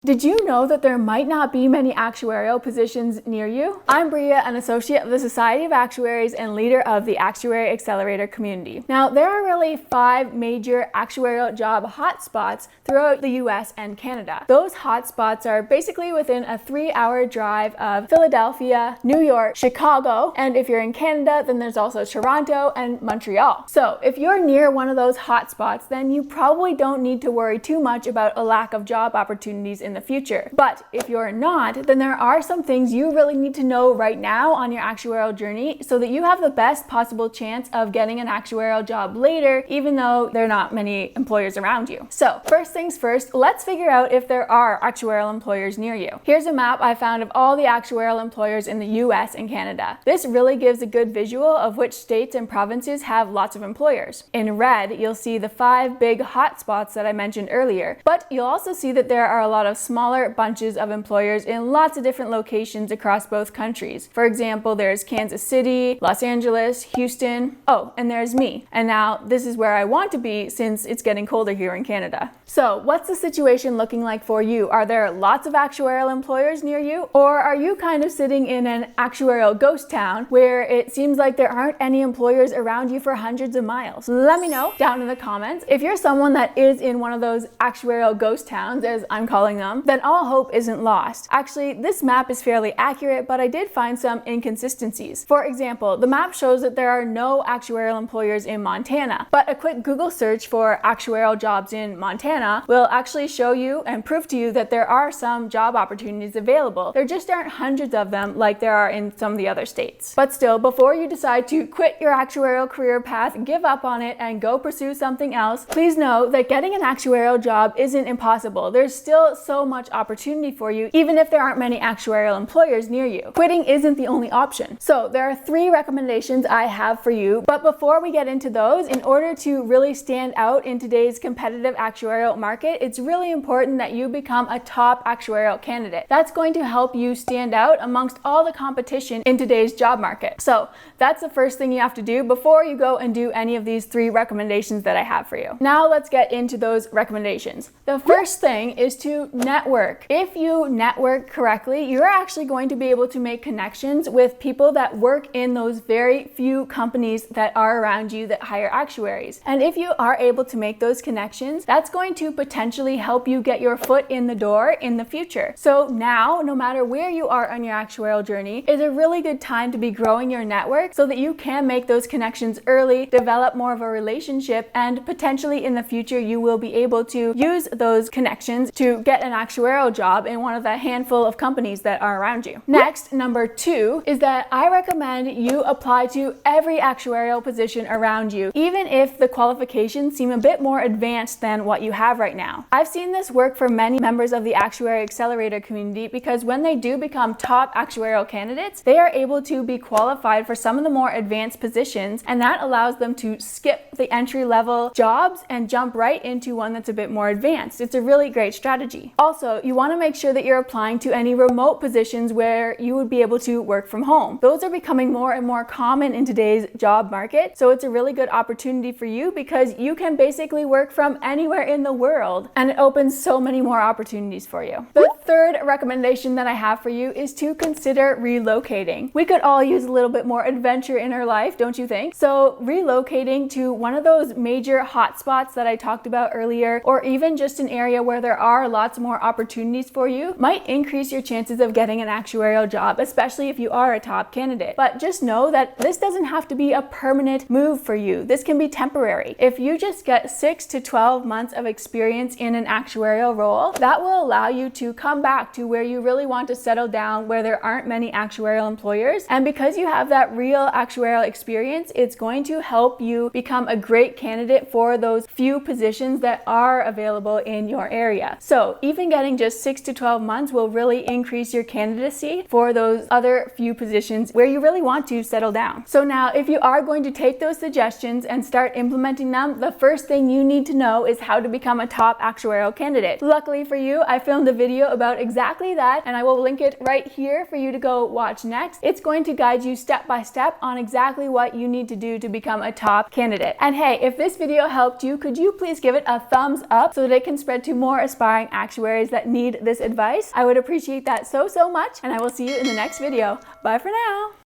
Did you know that there might not be many actuarial positions near you? I'm Bria, an associate of the Society of Actuaries and leader of the Actuary Accelerator community. Now, there are really 5 major actuarial job hotspots throughout the US and Canada. Those hotspots are basically within a 3-hour drive of Philadelphia, New York, Chicago, and if you're in Canada, then there's also Toronto and Montreal. So if you're near one of those hotspots, then you probably don't need to worry too much about a lack of job opportunities in the future. But if you're not, then there are some things you really need to know right now on your actuarial journey so that you have the best possible chance of getting an actuarial job later, even though there are not many employers around you. So first things first, let's figure out if there are actuarial employers near you. Here's a map I found of all the actuarial employers in the US and Canada. This really gives a good visual of which states and provinces have lots of employers. In red, you'll see the 5 big hotspots that I mentioned earlier, but you'll also see that there are a lot of smaller bunches of employers in lots of different locations across both countries. For example, there's Kansas City, Los Angeles, Houston, oh, and there's me. And now this is where I want to be since it's getting colder here in Canada. So what's the situation looking like for you? Are there lots of actuarial employers near you? Or are you kind of sitting in an actuarial ghost town where it seems like there aren't any employers around you for hundreds of miles? Let me know down in the comments. If you're someone that is in one of those actuarial ghost towns, as I'm calling them, then all hope isn't lost. Actually, this map is fairly accurate, but I did find some inconsistencies. For example, the map shows that there are no actuarial employers in Montana, but a quick Google search for actuarial jobs in Montana will actually show you and prove to you that there are some job opportunities available. There just aren't hundreds of them like there are in some of the other states. But still, before you decide to quit your actuarial career path, give up on it, and go pursue something else, please know that getting an actuarial job isn't impossible. There's still so much opportunity for you, even if there aren't many actuarial employers near you. Quitting isn't the only option. So there are 3 recommendations I have for you, but before we get into those, in order to really stand out in today's competitive actuarial market, it's really important that you become a top actuarial candidate. That's going to help you stand out amongst all the competition in today's job market. So that's the first thing you have to do before you go and do any of these 3 recommendations that I have for you. Now let's get into those recommendations. The first thing is to network. If you network correctly, you're actually going to be able to make connections with people that work in those very few companies that are around you that hire actuaries. And if you are able to make those connections, that's going to potentially help you get your foot in the door in the future. So now, no matter where you are on your actuarial journey, is a really good time to be growing your network so that you can make those connections early, develop more of a relationship, and potentially in the future you will be able to use those connections to get an actuarial job in one of the handful of companies that are around you. Next, number 2 is that I recommend you apply to every actuarial position around you, even if the qualifications seem a bit more advanced than what you have right now. I've seen this work for many members of the Actuary Accelerator community because when they do become top actuarial candidates, they are able to be qualified for some of the more advanced positions, and that allows them to skip the entry-level jobs and jump right into one that's a bit more advanced. It's a really great strategy. Also, you want to make sure that you're applying to any remote positions where you would be able to work from home. Those are becoming more and more common in today's job market, so it's a really good opportunity for you because you can basically work from anywhere in the world, and it opens so many more opportunities for you. The third recommendation that I have for you is to consider relocating. We could all use a little bit more adventure in our life, don't you think? So relocating to one of those major hotspots that I talked about earlier, or even just an area where there are lots more opportunities for you, might increase your chances of getting an actuarial job, especially if you are a top candidate. But just know that this doesn't have to be a permanent move for you. This can be temporary. If you just get 6 to 12 months of experience in an actuarial role, that will allow you to come back to where you really want to settle down, where there aren't many actuarial employers. And because you have that real actuarial experience, it's going to help you become a great candidate for those few positions that are available in your area. So even getting just 6 to 12 months will really increase your candidacy for those other few positions where you really want to settle down. So now, if you are going to take those suggestions and start implementing them, the first thing you need to know is how to become a top actuarial candidate. Luckily for you, I filmed a video about exactly that, and I will link it right here for you to go watch next. It's going to guide you step by step on exactly what you need to do to become a top candidate. And hey, if this video helped you, could you please give it a thumbs up so that it can spread to more aspiring actuaries that need this advice? I would appreciate that so much, and I will see you in the next video. Bye for now.